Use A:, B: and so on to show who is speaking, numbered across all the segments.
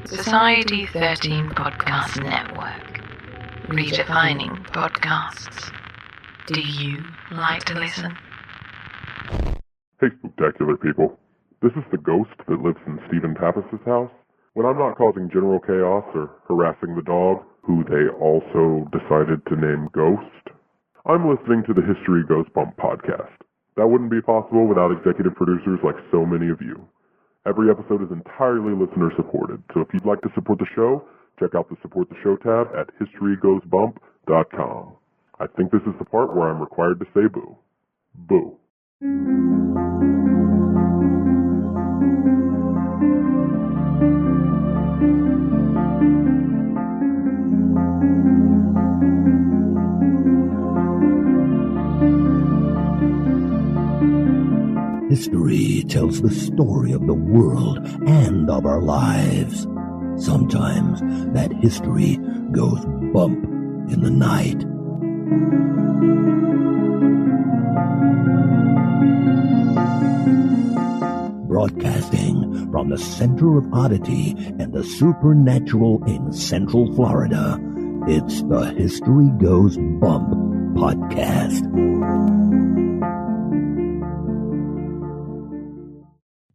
A: Society 13 Podcast Network. Redefining podcasts. Do you like to listen?
B: Hey, spectacular people. This is the ghost that lives in Stephen Pappas' house. When I'm not causing general chaos or harassing the dog, who they also decided to name Ghost, I'm listening to the History Goes Bump podcast. That wouldn't be possible without executive producers like so many of you. Every episode is entirely listener-supported, so if you'd like to support the show, check out the Support the Show tab at historygoesbump.com. I think this is the part where I'm required to say boo. Boo.
C: History tells the story of the world and of our lives. Sometimes that history goes bump in the night. Broadcasting from the center of oddity and the supernatural in Central Florida, it's the History Goes Bump podcast.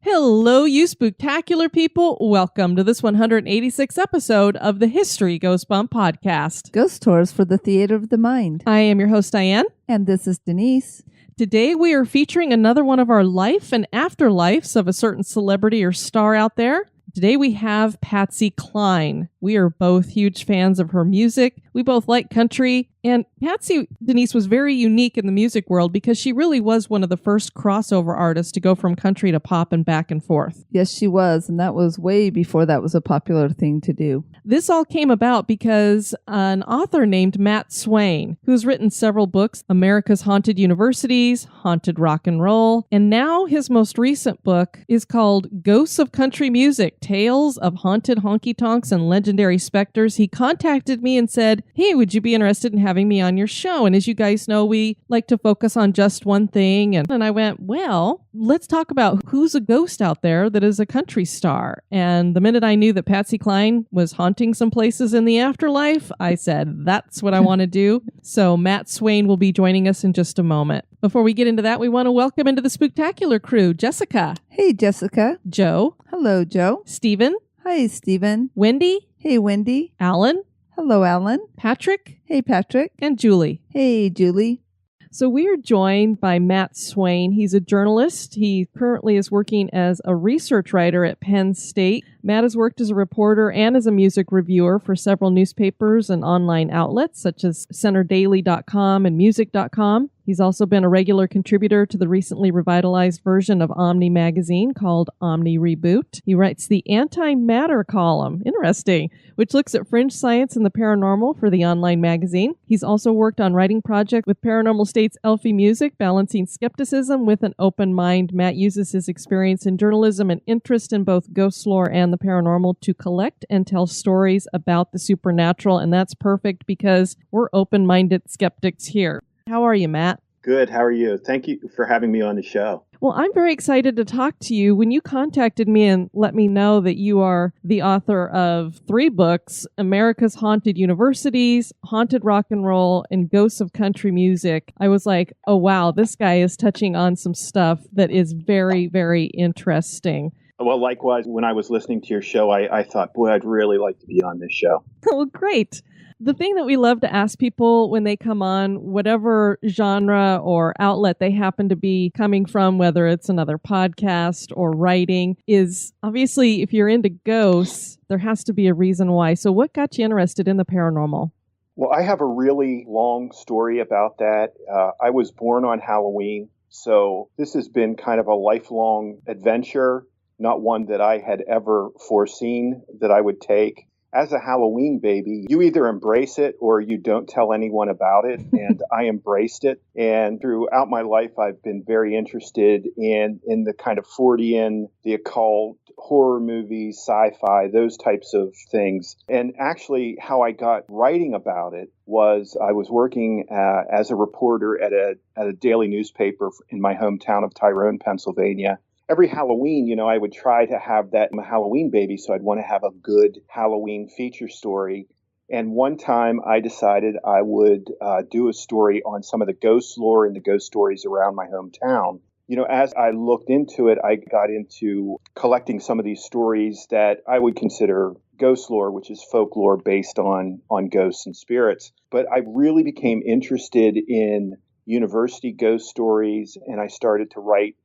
D: Hello, you spooktacular people. Welcome to this 186th episode of the History Goes Bump podcast.
E: Ghost Tours for the Theater of the Mind.
D: I am your host, Diane.
E: And this is Denise.
D: Today we are featuring another one of our life and afterlives of a certain celebrity or star out there. Today we have Patsy Cline. We are both huge fans of her music. We both like country. And Patsy, Denise, was very unique in the music world because she really was one of the first crossover artists to go from country to pop and back and forth.
E: Yes, she was. And that was way before that was a popular thing to do.
D: This all came about because an author named Matt Swayne, who's written several books, America's Haunted Universities, Haunted Rock and Roll, and now his most recent book is called Ghosts of Country Music, Tales of Haunted Honky-Tonks and Legendary Specters. He contacted me and said, hey, would you be interested in having me on your show? And as you guys know, we like to focus on just one thing. And I went, well, let's talk about who's a ghost out there that is a country star. And the minute I knew that Patsy Cline was haunting some places in the afterlife, I said, that's what I want to do. So Matt Swayne will be joining us in just a moment. Before we get into that, we want to welcome into the Spooktacular crew, Jessica.
E: Hey, Jessica.
D: Joe.
E: Hello, Joe.
D: Stephen.
E: Hi, Stephen.
D: Wendy.
E: Hey, Wendy.
D: Alan.
E: Hello, Alan.
D: Patrick.
E: Hey, Patrick.
D: And Julie.
E: Hey, Julie.
D: So we are joined by Matt Swayne. He's a journalist. He currently is working as a research writer at Penn State. Matt has worked as a reporter and as a music reviewer for several newspapers and online outlets such as centerdaily.com and music.com. He's also been a regular contributor to the recently revitalized version of Omni magazine called Omni Reboot. He writes the Antimatter column, interesting, which looks at fringe science and the paranormal for the online magazine. He's also worked on writing projects with Paranormal State's Elfie Music, balancing skepticism with an open mind. Matt uses his experience in journalism and interest in both ghost lore and the paranormal to collect and tell stories about the supernatural, and that's perfect because we're open-minded skeptics here. How are you, Matt?
F: Good. How are you? Thank you for having me on the show.
D: Well, I'm very excited to talk to you. When you contacted me and let me know that you are the author of 3 books, America's Haunted Universities, Haunted Rock and Roll, and Ghosts of Country Music, I was like, oh, wow, this guy is touching on some stuff that is very, very interesting.
F: Well, likewise, when I was listening to your show, I thought, boy, I'd really like to be on this show.
D: Oh, great. The thing that we love to ask people when they come on, whatever genre or outlet they happen to be coming from, whether it's another podcast or writing, is obviously if you're into ghosts, there has to be a reason why. So what got you interested in the paranormal?
F: Well, I have a really long story about that. I was born on Halloween, so this has been kind of a lifelong adventure, not one that I had ever foreseen that I would take. As a Halloween baby, you either embrace it or you don't tell anyone about it. And I embraced it. And throughout my life, I've been very interested in the kind of Fortean, the occult, horror movies, sci-fi, those types of things. And actually, how I got writing about it was I was working as a reporter at a daily newspaper in my hometown of Tyrone, Pennsylvania. every Halloween, I would try to have that. I'm a Halloween baby, so I'd want to have a good Halloween feature story. And one time I decided I would do a story on some of the ghost lore and the ghost stories around my hometown. As I looked into it, I got into collecting some of these stories that I would consider ghost lore, which is folklore based on ghosts and spirits. But I really became interested in university ghost stories, and I started to write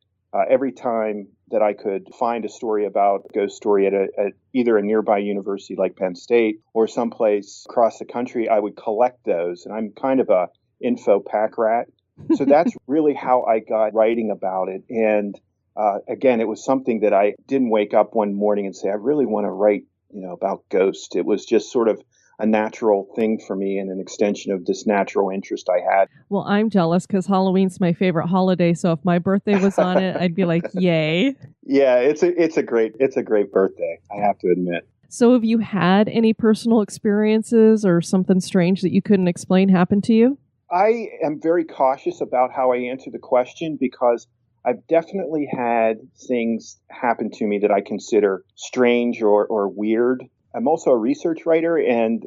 F: every time that I could find a story about a ghost story at either a nearby university like Penn State or someplace across the country. I would collect those, and I'm kind of a info pack rat. So that's really how I got writing about it. And again, it was something that I didn't wake up one morning and say, I really want to write, about ghosts. It was just sort of a natural thing for me and an extension of this natural interest I had.
D: Well, I'm jealous because Halloween's my favorite holiday. So if my birthday was on it, I'd be like, yay.
F: Yeah, it's a great birthday, I have to admit.
D: So have you had any personal experiences or something strange that you couldn't explain happen to you?
F: I am very cautious about how I answer the question because I've definitely had things happen to me that I consider strange or weird. I'm also a research writer, and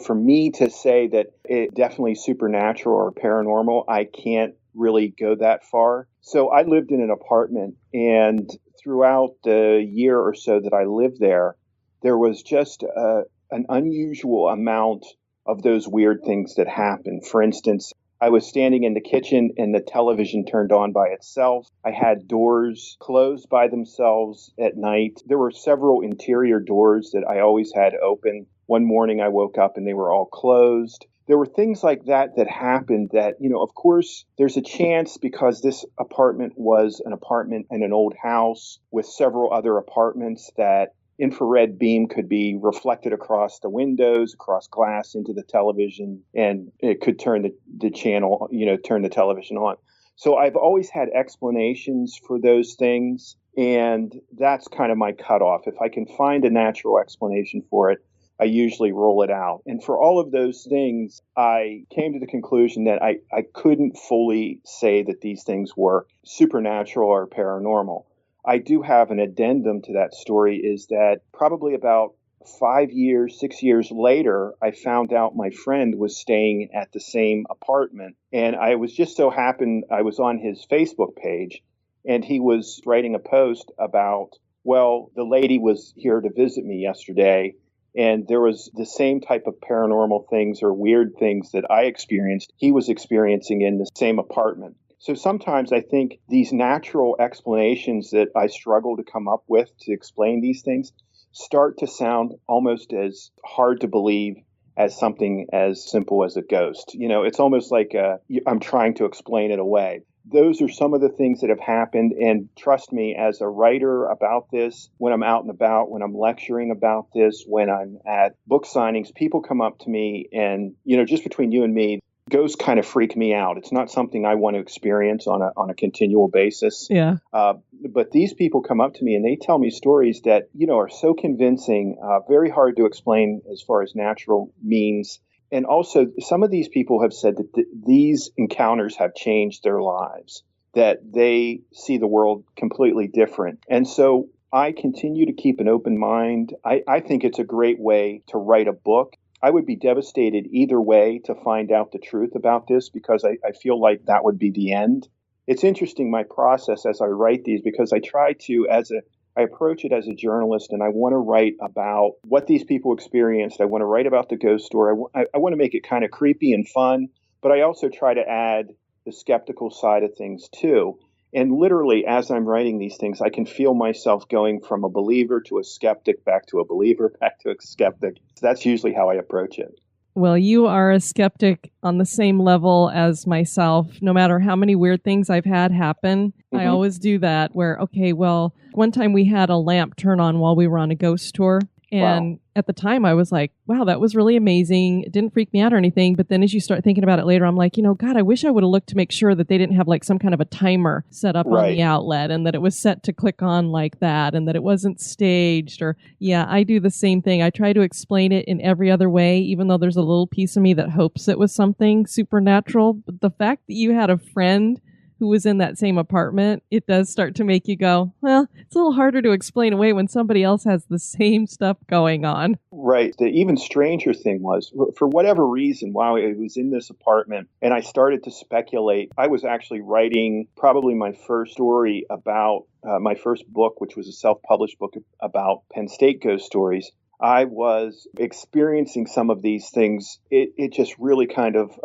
F: for me to say that it's definitely supernatural or paranormal, I can't really go that far. So I lived in an apartment, and throughout the year or so that I lived there was just an unusual amount of those weird things that happened. For instance, I was standing in the kitchen and the television turned on by itself. I had doors closed by themselves at night. There were several interior doors that I always had open. One morning I woke up and they were all closed. There were things like that happened that, of course, there's a chance because this apartment was an apartment in an old house with several other apartments that infrared beam could be reflected across the windows, across glass into the television, and it could turn the channel, turn the television on. So I've always had explanations for those things, and that's kind of my cutoff. If I can find a natural explanation for it, I usually roll it out. And for all of those things, I came to the conclusion that I couldn't fully say that these things were supernatural or paranormal. I do have an addendum to that story is that probably about 6 years later, I found out my friend was staying at the same apartment. And I was just so happened I was on his Facebook page and he was writing a post about, well, the lady was here to visit me yesterday. And there was the same type of paranormal things or weird things that I experienced, he was experiencing in the same apartment. So sometimes I think these natural explanations that I struggle to come up with to explain these things start to sound almost as hard to believe as something as simple as a ghost. It's almost like I'm trying to explain it away. Those are some of the things that have happened. And trust me, as a writer about this, when I'm out and about, when I'm lecturing about this, when I'm at book signings, people come up to me and, just between you and me, ghosts kind of freak me out. It's not something I want to experience on a continual basis.
D: Yeah.
F: But these people come up to me and they tell me stories that, are so convincing, very hard to explain as far as natural means. And also, some of these people have said that these encounters have changed their lives, that they see the world completely different. And so I continue to keep an open mind. I think it's a great way to write a book. I would be devastated either way to find out the truth about this because I feel like that would be the end. It's interesting, my process as I write these, because I try to, I approach it as a journalist and I want to write about what these people experienced. I want to write about the ghost story. I want to make it kind of creepy and fun, but I also try to add the skeptical side of things too. And literally, as I'm writing these things, I can feel myself going from a believer to a skeptic, back to a believer, back to a skeptic. That's usually how I approach it.
D: Well, you are a skeptic on the same level as myself. No matter how many weird things I've had happen, I always do that where, okay, well, one time we had a lamp turn on while we were on a ghost tour. And at the time I was like, wow, that was really amazing. It didn't freak me out or anything. But then as you start thinking about it later, I'm like, God, I wish I would have looked to make sure that they didn't have like some kind of a timer set up on the outlet and that it was set to click on like that and that it wasn't staged or I do the same thing. I try to explain it in every other way, even though there's a little piece of me that hopes it was something supernatural. But the fact that you had a friend who was in that same apartment, it does start to make you go, well, it's a little harder to explain away when somebody else has the same stuff going on.
F: Right. The even stranger thing was, for whatever reason, while I was in this apartment and I started to speculate, I was actually writing probably my first story about my first book, which was a self-published book about Penn State ghost stories. I was experiencing some of these things. It just really kind of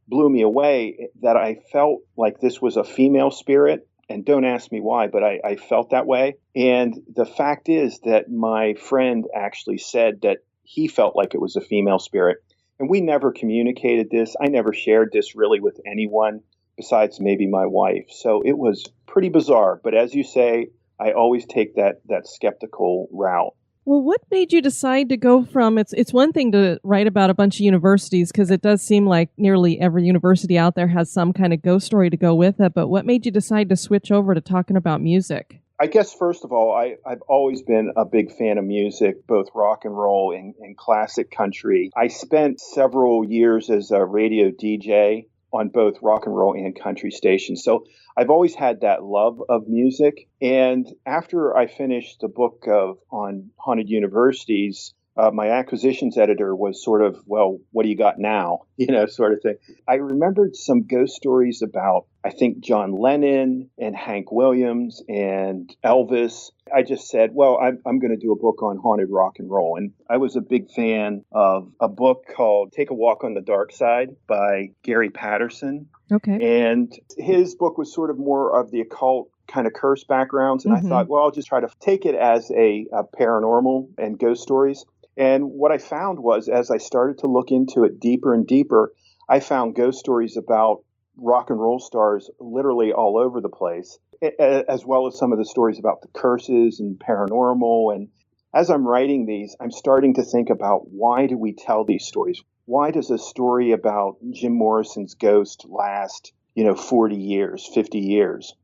F: blew me away that I felt like this was a female spirit. And don't ask me why, but I felt that way. And the fact is that my friend actually said that he felt like it was a female spirit. And we never communicated this. I never shared this really with anyone besides maybe my wife. So it was pretty bizarre. But as you say, I always take that skeptical route.
D: Well, what made you decide to go from, it's one thing to write about a bunch of universities, because it does seem like nearly every university out there has some kind of ghost story to go with it, but what made you decide to switch over to talking about music?
F: I guess, first of all, I've always been a big fan of music, both rock and roll and classic country. I spent several years as a radio DJ on both rock and roll and country stations. So I've always had that love of music. And after I finished the book on haunted universities, my acquisitions editor was sort of, well, what do you got now? Sort of thing. I remembered some ghost stories about, I think, John Lennon and Hank Williams and Elvis. I just said, well, I'm going to do a book on haunted rock and roll. And I was a big fan of a book called Take a Walk on the Dark Side by Gary Patterson.
D: Okay.
F: And his book was sort of more of the occult kind of curse backgrounds. And I thought, well, I'll just try to take it as a paranormal and ghost stories. And what I found was, as I started to look into it deeper and deeper, I found ghost stories about rock and roll stars literally all over the place, as well as some of the stories about the curses and paranormal. And as I'm writing these, I'm starting to think about, why do we tell these stories? Why does a story about Jim Morrison's ghost last, 40 years, 50 years?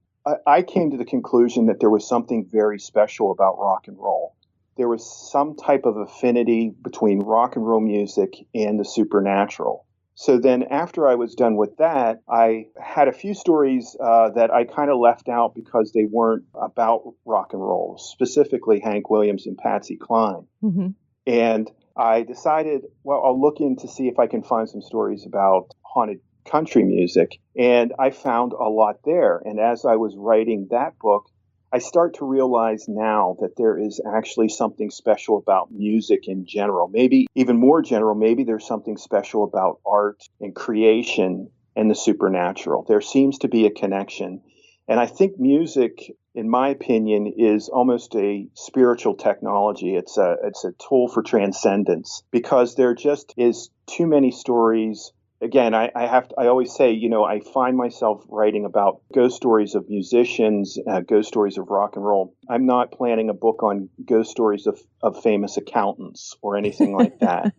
F: I came to the conclusion that there was something very special about rock and roll. There was some type of affinity between rock and roll music and the supernatural. So then after I was done with that, I had a few stories that I kind of left out because they weren't about rock and roll, specifically Hank Williams and Patsy Cline.
D: Mm-hmm.
F: And I decided, well, I'll look in to see if I can find some stories about haunted country music. And I found a lot there. And as I was writing that book, I start to realize now that there is actually something special about music in general. Maybe even more general, maybe there's something special about art and creation and the supernatural. There seems to be a connection. And I think music, in my opinion, is almost a spiritual technology. It's a tool for transcendence, because there just is too many stories. Again, I always say, I find myself writing about ghost stories of musicians, ghost stories of rock and roll. I'm not planning a book on ghost stories of famous accountants or anything like that.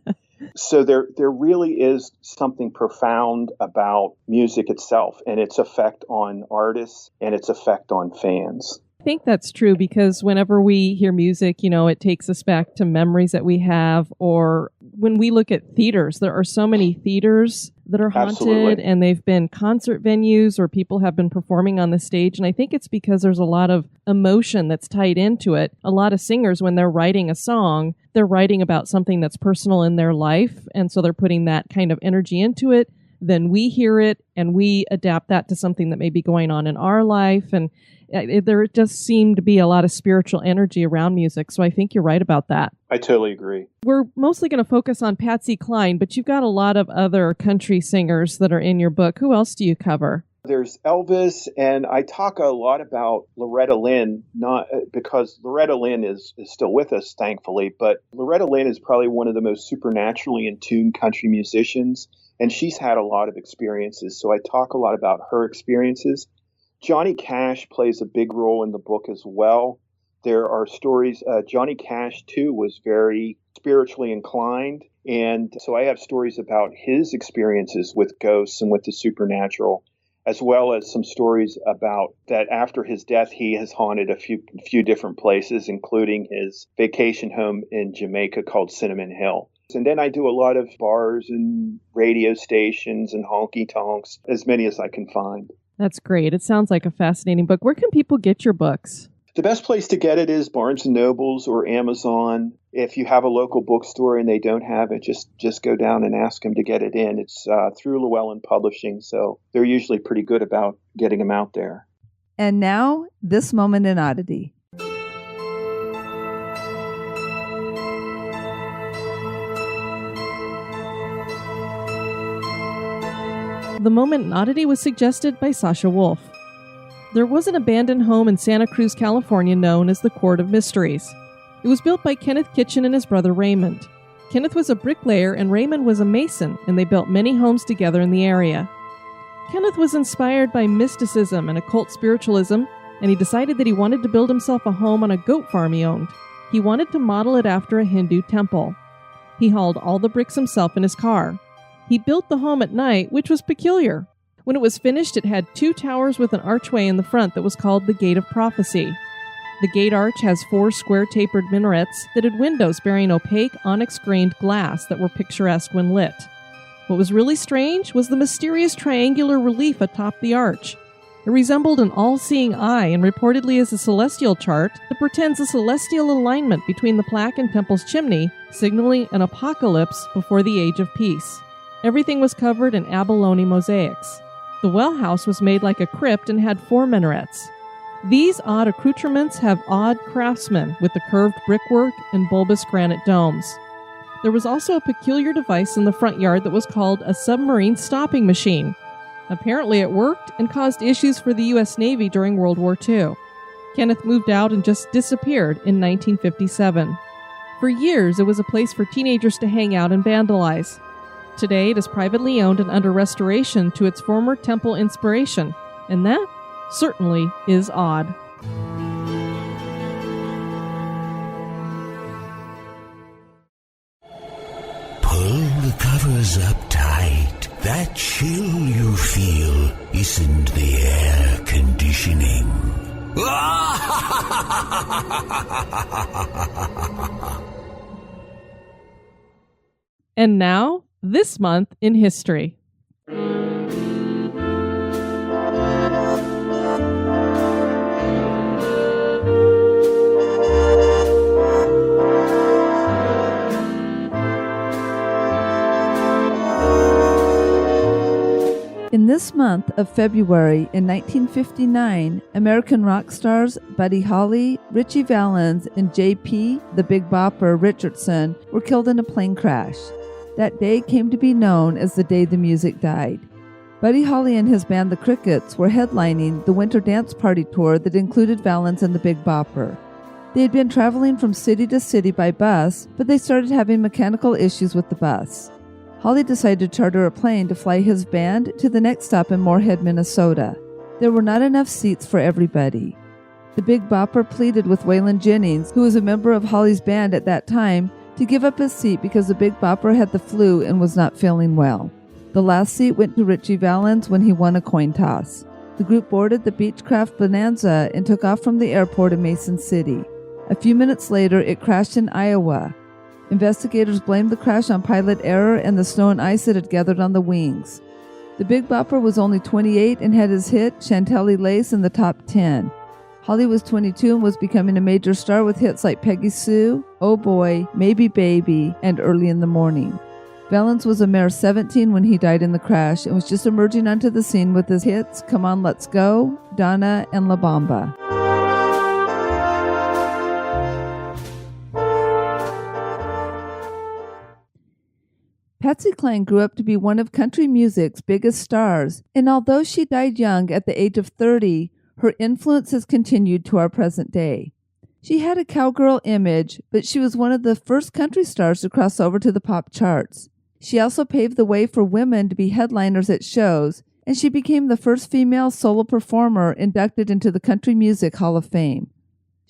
F: So there really is something profound about music itself and its effect on artists and its effect on fans.
D: I think that's true, because whenever we hear music, it takes us back to memories that we have. Or when we look at theaters, there are so many theaters that are haunted.
F: Absolutely.
D: And they've been concert venues, or people have been performing on the stage. And I think it's because there's a lot of emotion that's tied into it. A lot of singers, when they're writing a song, they're writing about something that's personal in their life. And so they're putting that kind of energy into it. Then we hear it and we adapt that to something that may be going on in our life. And there just seemed to be a lot of spiritual energy around music. So I think you're right about that.
F: I totally agree.
D: We're mostly going to focus on Patsy Cline, but you've got a lot of other country singers that are in your book. Who else do you cover?
F: There's Elvis, and I talk a lot about Loretta Lynn, not because Loretta Lynn is still with us, thankfully, but Loretta Lynn is probably one of the most supernaturally in tune country musicians, and she's had a lot of experiences. So I talk a lot about her experiences. Johnny Cash plays a big role in the book as well. There are stories. Johnny Cash, too, was very spiritually inclined. And so I have stories about his experiences with ghosts and with the supernatural, as well as some stories about that after his death, he has haunted a few different places, including his vacation home in Jamaica called Cinnamon Hill. And then I do a lot of bars and radio stations and honky tonks, as many as I can find.
D: That's great. It sounds like a fascinating book. Where can people get your books?
F: The best place to get it is Barnes & Nobles or Amazon. If you have a local bookstore and they don't have it, just go down and ask them to get it in. It's through Llewellyn Publishing, so they're usually pretty good about getting them out there.
E: And now, this moment in Oddity.
D: The moment in Oddity was suggested by Sasha Wolfe. There was an abandoned home in Santa Cruz, California known as the Court of Mysteries. It was built by Kenneth Kitchen and his brother Raymond. Kenneth was a bricklayer and Raymond was a mason, and they built many homes together in the area. Kenneth was inspired by mysticism and occult spiritualism, and he decided that he wanted to build himself a home on a goat farm he owned. He wanted to model it after a Hindu temple. He hauled all the bricks himself in his car. He built the home at night, which was peculiar. When it was finished, it had 2 towers with an archway in the front that was called the Gate of Prophecy. The gate arch has 4 square tapered minarets that had windows bearing opaque, onyx-grained glass that were picturesque when lit. What was really strange was the mysterious triangular relief atop the arch. It resembled an all-seeing eye and reportedly is a celestial chart that pretends a celestial alignment between the plaque and temple's chimney, signaling an apocalypse before the age of peace. Everything was covered in abalone mosaics. The well house was made like a crypt and had 4 minarets. These odd accoutrements have odd craftsmen with the curved brickwork and bulbous granite domes. There was also a peculiar device in the front yard that was called a submarine stopping machine. Apparently it worked and caused issues for the U.S. Navy during World War II. Kenneth moved out and just disappeared in 1957. For years, it was a place for teenagers to hang out and vandalize. Today, it is privately owned and under restoration to its former temple inspiration, and that certainly is odd.
C: Pull the covers up tight. That chill you feel isn't the air conditioning.
D: And now, this month in history.
E: In this month of February in 1959, American rock stars Buddy Holly, Ritchie Valens, and J.P., the Big Bopper Richardson, were killed in a plane crash. That day came to be known as the day the music died. Buddy Holly and his band The Crickets were headlining the Winter Dance Party tour that included Valens and the Big Bopper. They had been traveling from city to city by bus, but they started having mechanical issues with the bus. Holly decided to charter a plane to fly his band to the next stop in Moorhead, Minnesota. There were not enough seats for everybody. The Big Bopper pleaded with Waylon Jennings, who was a member of Holly's band at that time, to give up his seat because the Big Bopper had the flu and was not feeling well. The last seat went to Ritchie Valens when he won a coin toss. The group boarded the Beechcraft Bonanza and took off from the airport in Mason City. A few minutes later, it crashed in Iowa. Investigators blamed the crash on pilot error and the snow and ice that had gathered on the wings. The Big Bopper was only 28 and had his hit, Chantilly Lace, in the top 10. Holly was 22 and was becoming a major star with hits like Peggy Sue, Oh Boy, Maybe Baby, and Early in the Morning. Valens was a mere 17 when he died in the crash and was just emerging onto the scene with his hits Come On Let's Go, Donna, and La Bamba. Patsy Cline grew up to be one of country music's biggest stars, and although she died young at the age of 30, her influence has continued to our present day. She had a cowgirl image, but she was one of the first country stars to cross over to the pop charts. She also paved the way for women to be headliners at shows, and she became the first female solo performer inducted into the Country Music Hall of Fame.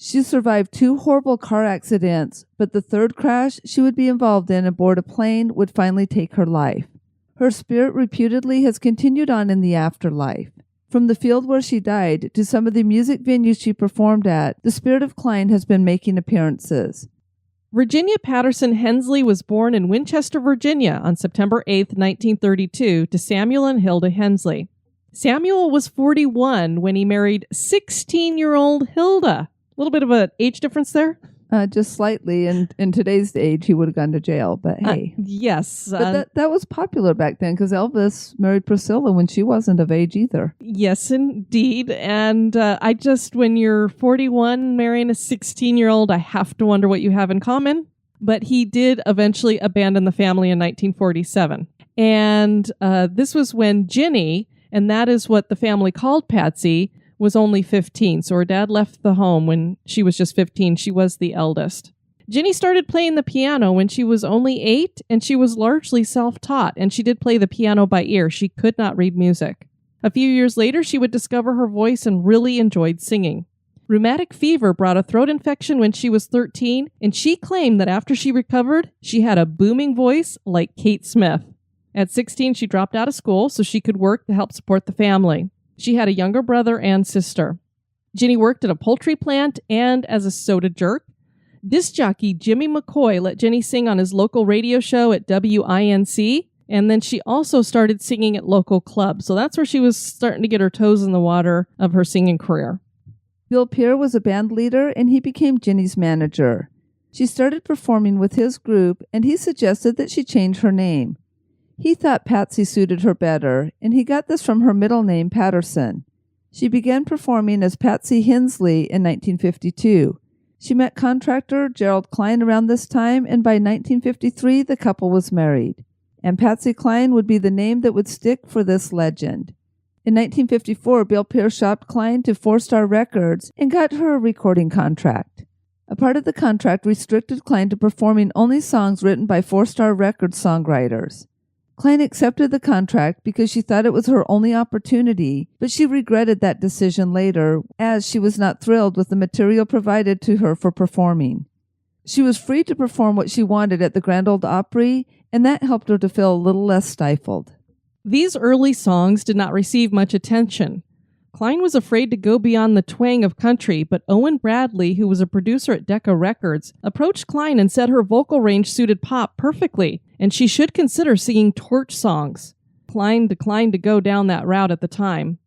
E: She survived 2 horrible car accidents, but the 3rd crash she would be involved in aboard a plane would finally take her life. Her spirit reputedly has continued on in the afterlife. From the field where she died to some of the music venues she performed at, the spirit of Cline has been making appearances.
D: Virginia Patterson Hensley was born in Winchester, Virginia on September 8, 1932, to Samuel and Hilda Hensley. Samuel was 41 when he married 16-year-old Hilda. A little bit of an age difference there.
E: Just slightly. And in today's age, he would have gone to jail. But hey.
D: Yes.
E: But that was popular back then because Elvis married Priscilla when she wasn't of age either.
D: Yes, indeed. And when you're 41 marrying a 16-year-old, I have to wonder what you have in common. But he did eventually abandon the family in 1947. And this was when Ginny, and that is what the family called Patsy, was only 15. So her dad left the home when she was just 15. She was the eldest. Ginny started playing the piano when she was only 8, and she was largely self-taught, and she did play the piano by ear. She could not read music. A few years later, she would discover her voice and really enjoyed singing. Rheumatic fever brought a throat infection when she was 13, and she claimed that after she recovered, she had a booming voice like Kate Smith. At 16, she dropped out of school so she could work to help support the family. She had a younger brother and sister. Ginny worked at a poultry plant and as a soda jerk. Disc jockey Jimmy McCoy let Ginny sing on his local radio show at WINC, and then she also started singing at local clubs. So that's where she was starting to get her toes in the water of her singing career.
E: Bill Peer was a band leader, and he became Ginny's manager. She started performing with his group, and he suggested that she change her name. He thought Patsy suited her better, and he got this from her middle name, Patterson. She began performing as Patsy Hensley in 1952. She met contractor Gerald Cline around this time, and by 1953, the couple was married. And Patsy Cline would be the name that would stick for this legend. In 1954, Bill Peer shopped Cline to 4-Star Records and got her a recording contract. A part of the contract restricted Cline to performing only songs written by 4-Star Records songwriters. Cline accepted the contract because she thought it was her only opportunity, but she regretted that decision later, as she was not thrilled with the material provided to her for performing. She was free to perform what she wanted at the Grand Ole Opry, and that helped her to feel a little less stifled.
D: These early songs did not receive much attention. Cline was afraid to go beyond the twang of country, but Owen Bradley, who was a producer at Decca Records, approached Cline and said her vocal range suited pop perfectly, and she should consider singing torch songs. Cline declined to go down that route at the time.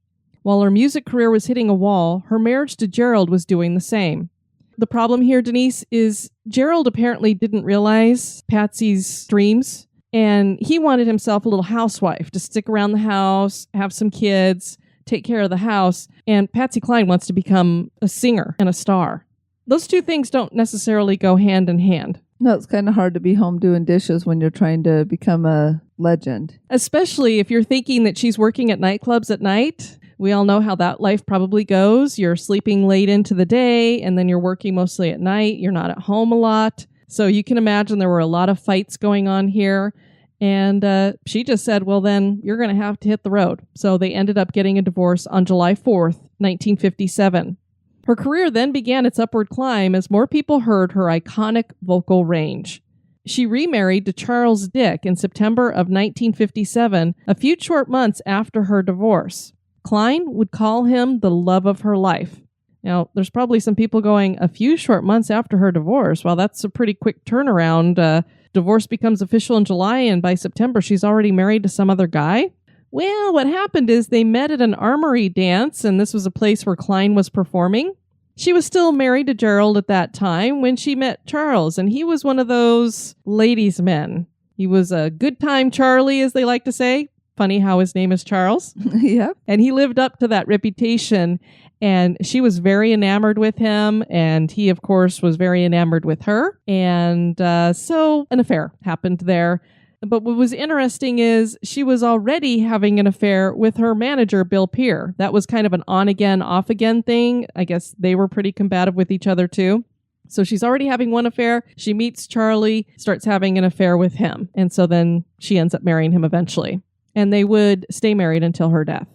D: While her music career was hitting a wall, her marriage to Gerald was doing the same. The problem here, Denise, is Gerald apparently didn't realize Patsy's dreams, and he wanted himself a little housewife to stick around the house, have some kids, take care of the house, and Patsy Cline wants to become a singer and a star. Those two things don't necessarily go hand in hand.
E: No, it's kind of hard to be home doing dishes when you're trying to become a legend.
D: Especially if you're thinking that she's working at nightclubs at night. We all know how that life probably goes. You're sleeping late into the day, and then you're working mostly at night. You're not at home a lot. So you can imagine there were a lot of fights going on here. And she just said, well, then you're going to have to hit the road. So they ended up getting a divorce on July 4th, 1957. Her career then began its upward climb as more people heard her iconic vocal range. She remarried to Charles Dick in September of 1957, a few short months after her divorce. Cline would call him the love of her life. Now, there's probably some people going, a few short months after her divorce. Well, that's a pretty quick turnaround. Divorce becomes official in July, and by September, she's already married to some other guy. Well, what happened is they met at an armory dance, and this was a place where Cline was performing. She was still married to Gerald at that time when she met Charles, and he was one of those ladies' men. He was a good time Charlie, as they like to say. Funny how his name is Charles.
E: Yep. And
D: he lived up to that reputation, and she was very enamored with him, and he, of course, was very enamored with her. And so an affair happened there. But what was interesting is she was already having an affair with her manager, Bill Peer. That was kind of an on-again, off-again thing. I guess they were pretty combative with each other, too. So she's already having one affair. She meets Charlie, starts having an affair with him. And so then she ends up marrying him eventually. And they would stay married until her death.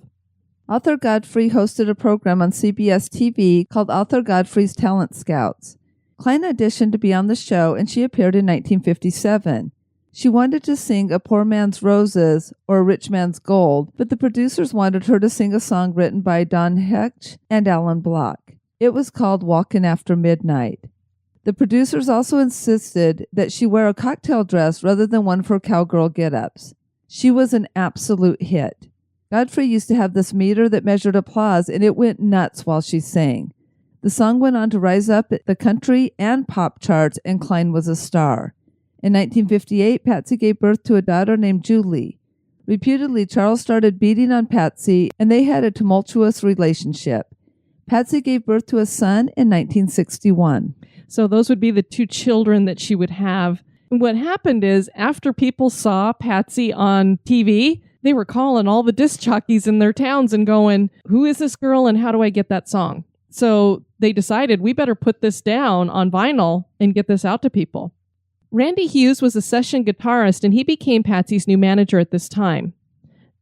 E: Arthur Godfrey hosted a program on CBS TV called Arthur Godfrey's Talent Scouts. Cline auditioned to be on the show, and she appeared in 1957. She wanted to sing A Poor Man's Roses or A Rich Man's Gold, but the producers wanted her to sing a song written by Don Hecht and Alan Block. It was called Walkin' After Midnight. The producers also insisted that she wear a cocktail dress rather than one for cowgirl get-ups. She was an absolute hit. Godfrey used to have this meter that measured applause, and it went nuts while she sang. The song went on to rise up the country and pop charts, and Cline was a star. In 1958, Patsy gave birth to a daughter named Julie. Reputedly, Charles started beating on Patsy, and they had a tumultuous relationship. Patsy gave birth to a son in 1961.
D: So those would be the two children that she would have. And what happened is, after people saw Patsy on TV, they were calling all the disc jockeys in their towns and going, who is this girl and how do I get that song? So they decided, we better put this down on vinyl and get this out to people. Randy Hughes was a session guitarist, and he became Patsy's new manager at this time.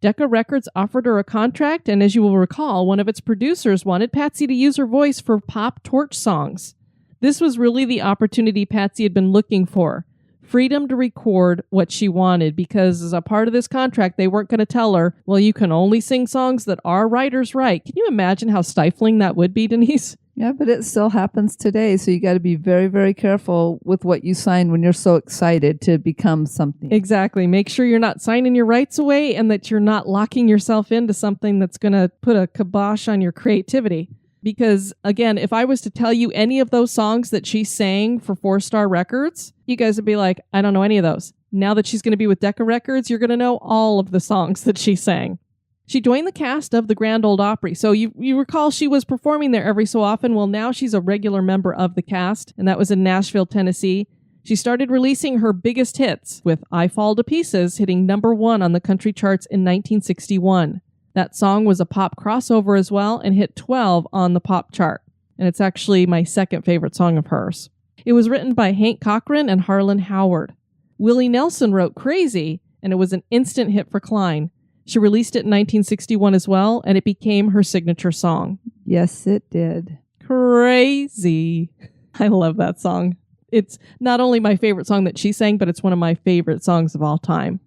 D: Decca Records offered her a contract, and as you will recall, one of its producers wanted Patsy to use her voice for pop torch songs. This was really the opportunity Patsy had been looking for. Freedom to record what she wanted, because as a part of this contract, they weren't going to tell her, well, you can only sing songs that our writers write. Can you imagine how stifling that would be, Denise?
E: Yeah, but it still happens today, so you got to be very, very careful with what you sign when you're so excited to become something.
D: Exactly. Make sure you're not signing your rights away and that you're not locking yourself into something that's going to put a kibosh on your creativity. Because, again, if I was to tell you any of those songs that she sang for 4-Star Records, you guys would be like, I don't know any of those. Now that she's going to be with Decca Records, you're going to know all of the songs that she sang. She joined the cast of the Grand Ole Opry. So you recall she was performing there every so often. Well, now she's a regular member of the cast, and that was in Nashville, Tennessee. She started releasing her biggest hits, with I Fall to Pieces hitting #1 on the country charts in 1961. That song was a pop crossover as well and hit 12 on the pop chart. And it's actually my second favorite song of hers. It was written by Hank Cochran and Harlan Howard. Willie Nelson wrote Crazy, and it was an instant hit for Cline. She released it in 1961 as well, and it became her signature song.
E: Yes, it did.
D: Crazy. I love that song. It's not only my favorite song that she sang, but it's one of my favorite songs of all time.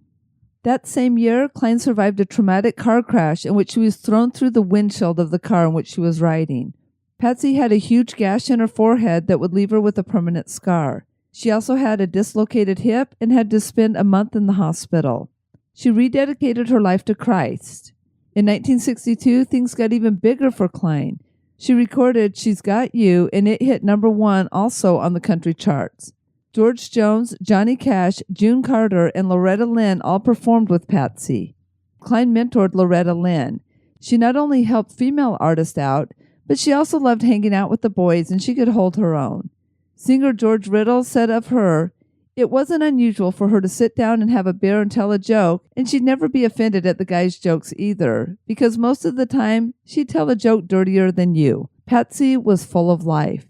E: That same year, Cline survived a traumatic car crash in which she was thrown through the windshield of the car in which she was riding. Patsy had a huge gash in her forehead that would leave her with a permanent scar. She also had a dislocated hip and had to spend a month in the hospital. She rededicated her life to Christ. In 1962, things got even bigger for Cline. She recorded She's Got You, and it hit #1 also on the country charts. George Jones, Johnny Cash, June Carter, and Loretta Lynn all performed with Patsy. Cline mentored Loretta Lynn. She not only helped female artists out, but she also loved hanging out with the boys, and she could hold her own. Singer George Riddle said of her, it wasn't unusual for her to sit down and have a beer and tell a joke, and she'd never be offended at the guys' jokes either, because most of the time, she'd tell a joke dirtier than you. Patsy was full of life.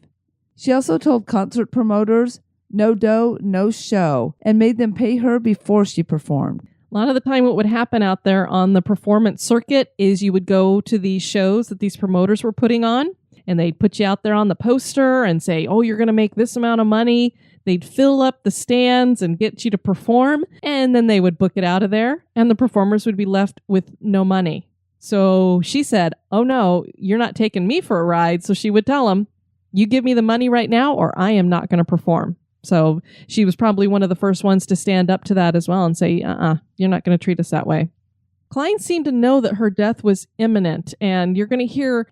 E: She also told concert promoters, no dough, no show, and made them pay her before she performed.
D: A lot of the time what would happen out there on the performance circuit is you would go to these shows that these promoters were putting on, and they'd put you out there on the poster and say, oh, you're going to make this amount of money. They'd fill up the stands and get you to perform, and then they would book it out of there, and the performers would be left with no money. So she said, oh no, you're not taking me for a ride. So she would tell them, you give me the money right now or I am not going to perform. So she was probably one of the first ones to stand up to that as well and say, you're not going to treat us that way. Cline seemed to know that her death was imminent, and you're going to hear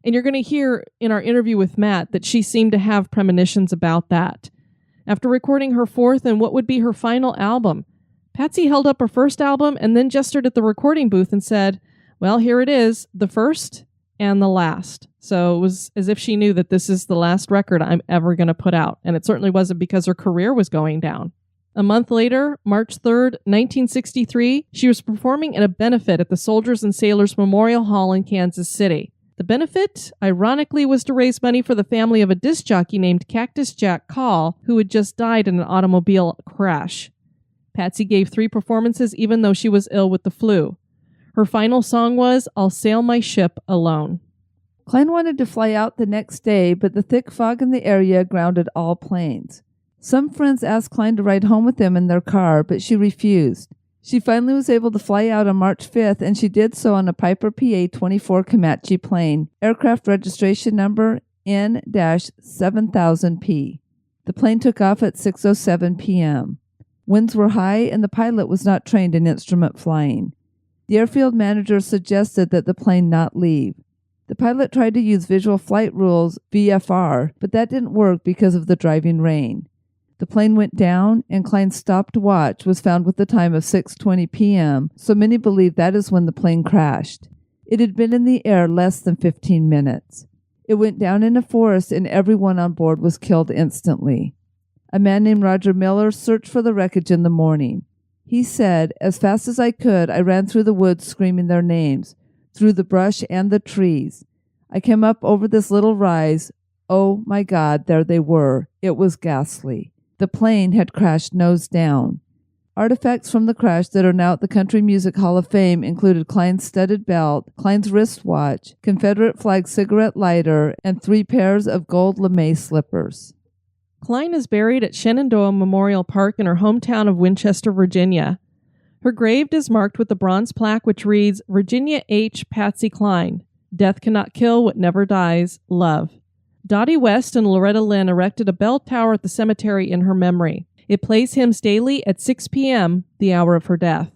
D: in our interview with Matt that she seemed to have premonitions about that. After recording her fourth and what would be her final album, Patsy held up her first album and then gestured at the recording booth and said, well, here it is, the first and the last. So it was as if she knew that this is the last record I'm ever going to put out. And it certainly wasn't because her career was going down. A month later, March 3rd, 1963, she was performing at a benefit at the Soldiers and Sailors Memorial Hall in Kansas City. The benefit, ironically, was to raise money for the family of a disc jockey named Cactus Jack Call, who had just died in an automobile crash. Patsy gave 3 performances even though she was ill with the flu. Her final song was, I'll Sail My Ship Alone.
E: Cline wanted to fly out the next day, but the thick fog in the area grounded all planes. Some friends asked Cline to ride home with them in their car, but she refused. She finally was able to fly out on March 5th, and she did so on a Piper PA-24 Comanche plane, aircraft registration number N-7000P. The plane took off at 6:07 p.m. Winds were high, and the pilot was not trained in instrument flying. The airfield manager suggested that the plane not leave. The pilot tried to use visual flight rules, VFR, but that didn't work because of the driving rain. The plane went down, and Cline's stopped watch was found with the time of 6:20 p.m., so many believe that is when the plane crashed. It had been in the air less than 15 minutes. It went down in a forest, and everyone on board was killed instantly. A man named Roger Miller searched for the wreckage in the morning. He said, "As fast as I could, I ran through the woods screaming their names, through the brush and the trees. I came up over this little rise. Oh my God, there they were. It was ghastly." The plane had crashed nose down. Artifacts from the crash that are now at the Country Music Hall of Fame included Cline's studded belt, Cline's wristwatch, Confederate flag cigarette lighter, and 3 pairs of gold lame slippers.
D: Cline is buried at Shenandoah Memorial Park in her hometown of Winchester, Virginia. Her grave is marked with a bronze plaque which reads, Virginia H. Patsy Cline, Death Cannot Kill What Never Dies, Love. Dottie West and Loretta Lynn erected a bell tower at the cemetery in her memory. It plays hymns daily at 6 p.m., the hour of her death.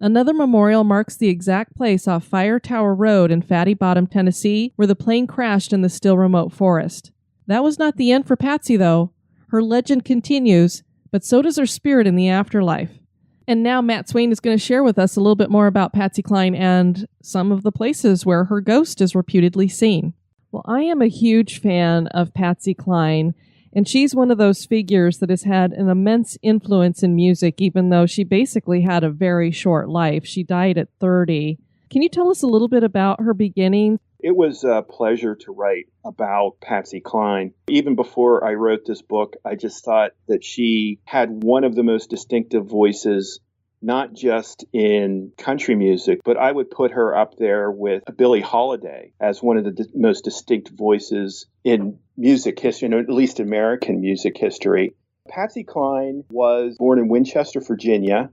D: Another memorial marks the exact place off Fire Tower Road in Fatty Bottom, Tennessee, where the plane crashed in the still remote forest. That was not the end for Patsy, though. Her legend continues, but so does her spirit in the afterlife. And now Matt Swayne is going to share with us a little bit more about Patsy Cline and some of the places where her ghost is reputedly seen. Well, I am a huge fan of Patsy Cline, and she's one of those figures that has had an immense influence in music, even though she basically had a very short life. She died at 30. Can you tell us a little bit about her beginnings?
F: It was a pleasure to write about Patsy Cline. Even before I wrote this book, I just thought that she had one of the most distinctive voices, not just in country music, but I would put her up there with Billie Holiday as one of the most distinct voices in music history, at least American music history. Patsy Cline was born in Winchester, Virginia.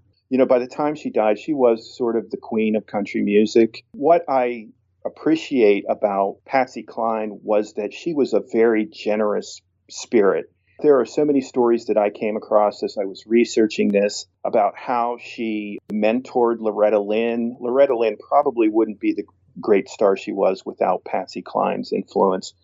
F: By the time she died, she was sort of the queen of country music. What I appreciate about Patsy Cline was that she was a very generous spirit. There are so many stories that I came across as I was researching this about how she mentored Loretta Lynn. Loretta Lynn probably wouldn't be the great star she was without Patsy Cline's influence.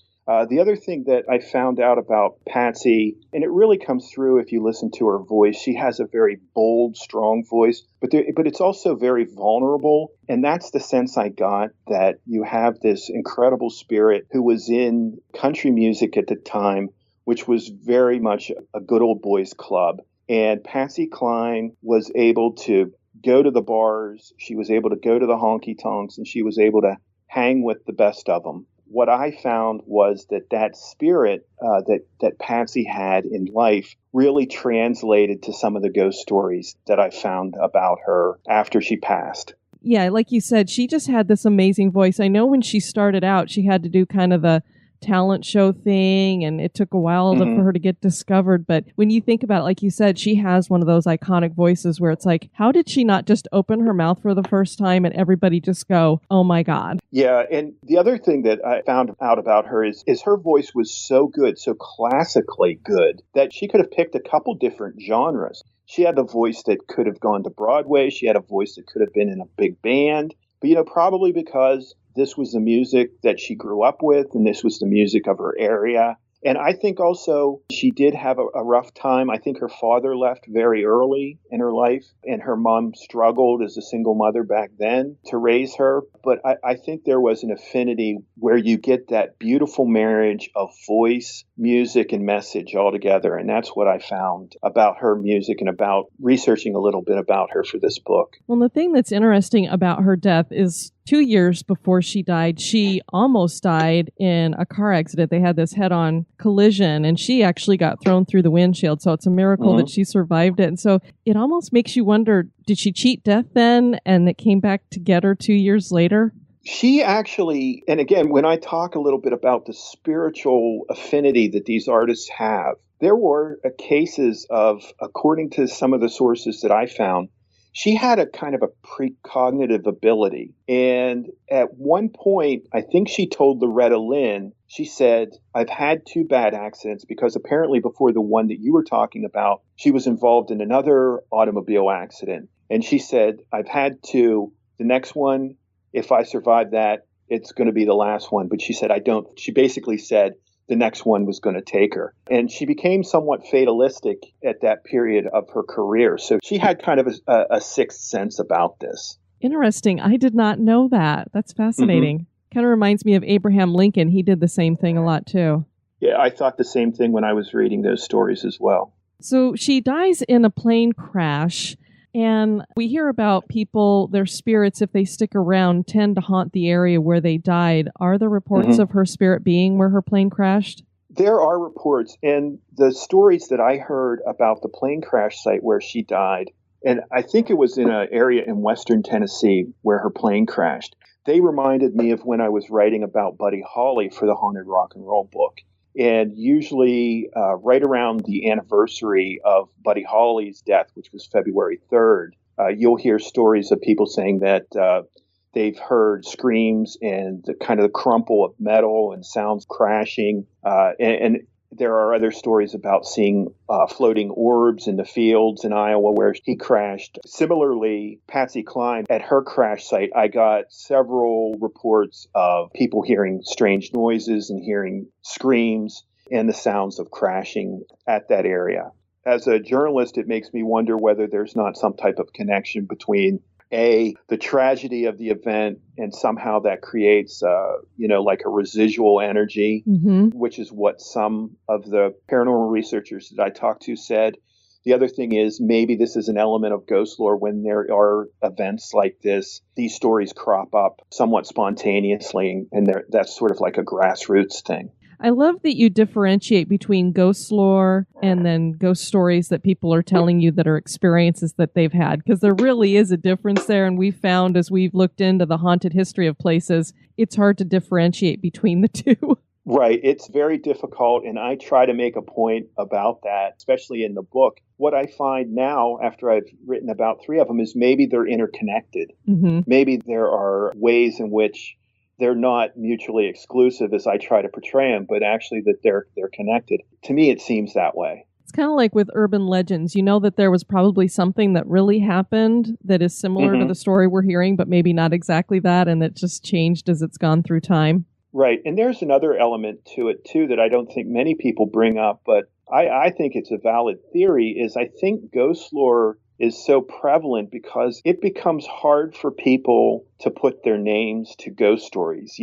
F: The other thing that I found out about Patsy, and it really comes through if you listen to her voice, she has a very bold, strong voice, but it's also very vulnerable. And that's the sense I got, that you have this incredible spirit who was in country music at the time, which was very much a good old boys club. And Patsy Cline was able to go to the bars, she was able to go to the honky-tonks, and she was able to hang with the best of them. What I found was that spirit that Patsy had in life really translated to some of the ghost stories that I found about her after she passed.
D: Yeah, like you said, she just had this amazing voice. I know when she started out, she had to do kind of the talent show thing, and it took a while for her to get discovered. But when you think about it, like you said, she has one of those iconic voices where it's like, how did she not just open her mouth for the first time and everybody just go, oh my God?
F: Yeah, and the other thing that I found out about her is her voice was so good, so classically good, that she could have picked a couple different genres. She had a voice that could have gone to Broadway. She had a voice that could have been in a big band. But, probably because this was the music that she grew up with, and this was the music of her area. And I think also she did have a rough time. I think her father left very early in her life, and her mom struggled as a single mother back then to raise her. But I think there was an affinity where you get that beautiful marriage of voice, music, and message all together. And that's what I found about her music and about researching a little bit about her for this book.
D: Well, the thing that's interesting about her death is 2 years before she died, she almost died in a car accident. They had this head-on collision, and she actually got thrown through the windshield. So it's a miracle that she survived it. And so it almost makes you wonder, did she cheat death then, and it came back to get her 2 years later?
F: She actually, and again, when I talk a little bit about the spiritual affinity that these artists have, there were cases of, according to some of the sources that I found, she had a kind of a precognitive ability. And at one point, I think she told Loretta Lynn, she said, I've had 2 bad accidents, because apparently before the one that you were talking about, she was involved in another automobile accident. And she said, I've had 2. the next one, if I survive that, it's going to be the last one. But she said, she basically said the next one was going to take her. And she became somewhat fatalistic at that period of her career. So she had kind of a sixth sense about this.
D: Interesting. I did not know that. That's fascinating. Kind of reminds me of Abraham Lincoln. He did the same thing a lot too.
F: Yeah, I thought the same thing when I was reading those stories as well.
D: So she dies in a plane crash. And we hear about people, their spirits, if they stick around, tend to haunt the area where they died. Are there reports of her spirit being where her plane crashed?
F: There are reports. And the stories that I heard about the plane crash site where she died, and I think it was in an area in western Tennessee where her plane crashed, they reminded me of when I was writing about Buddy Holly for the Haunted Rock and Roll book. And usually right around the anniversary of Buddy Holly's death, which was February 3rd, you'll hear stories of people saying that they've heard screams and the kind of the crumple of metal and sounds crashing. And there are other stories about seeing floating orbs in the fields in Iowa where he crashed. Similarly, Patsy Cline, at her crash site, I got several reports of people hearing strange noises and hearing screams and the sounds of crashing at that area. As a journalist, it makes me wonder whether there's not some type of connection between the tragedy of the event, and somehow that creates, like a residual energy, which is what some of the paranormal researchers that I talked to said. The other thing is maybe this is an element of ghost lore. When there are events like this, these stories crop up somewhat spontaneously, and that's sort of like a grassroots thing.
D: I love that you differentiate between ghost lore and then ghost stories that people are telling you that are experiences that they've had, because there really is a difference there. And we've found, as we've looked into the haunted history of places, it's hard to differentiate between the two.
F: Right. It's very difficult. And I try to make a point about that, especially in the book. What I find now, after I've written about 3 of them, is maybe they're interconnected. Maybe there are ways in which they're not mutually exclusive as I try to portray them, but actually that they're connected. To me, it seems that way.
D: It's kind of like with urban legends. You know that there was probably something that really happened that is similar to the story we're hearing, but maybe not exactly that, and it just changed as it's gone through time.
F: Right. And there's another element to it, too, that I don't think many people bring up, but I think it's a valid theory, is I think ghost lore is so prevalent because it becomes hard for people to put their names to ghost stories.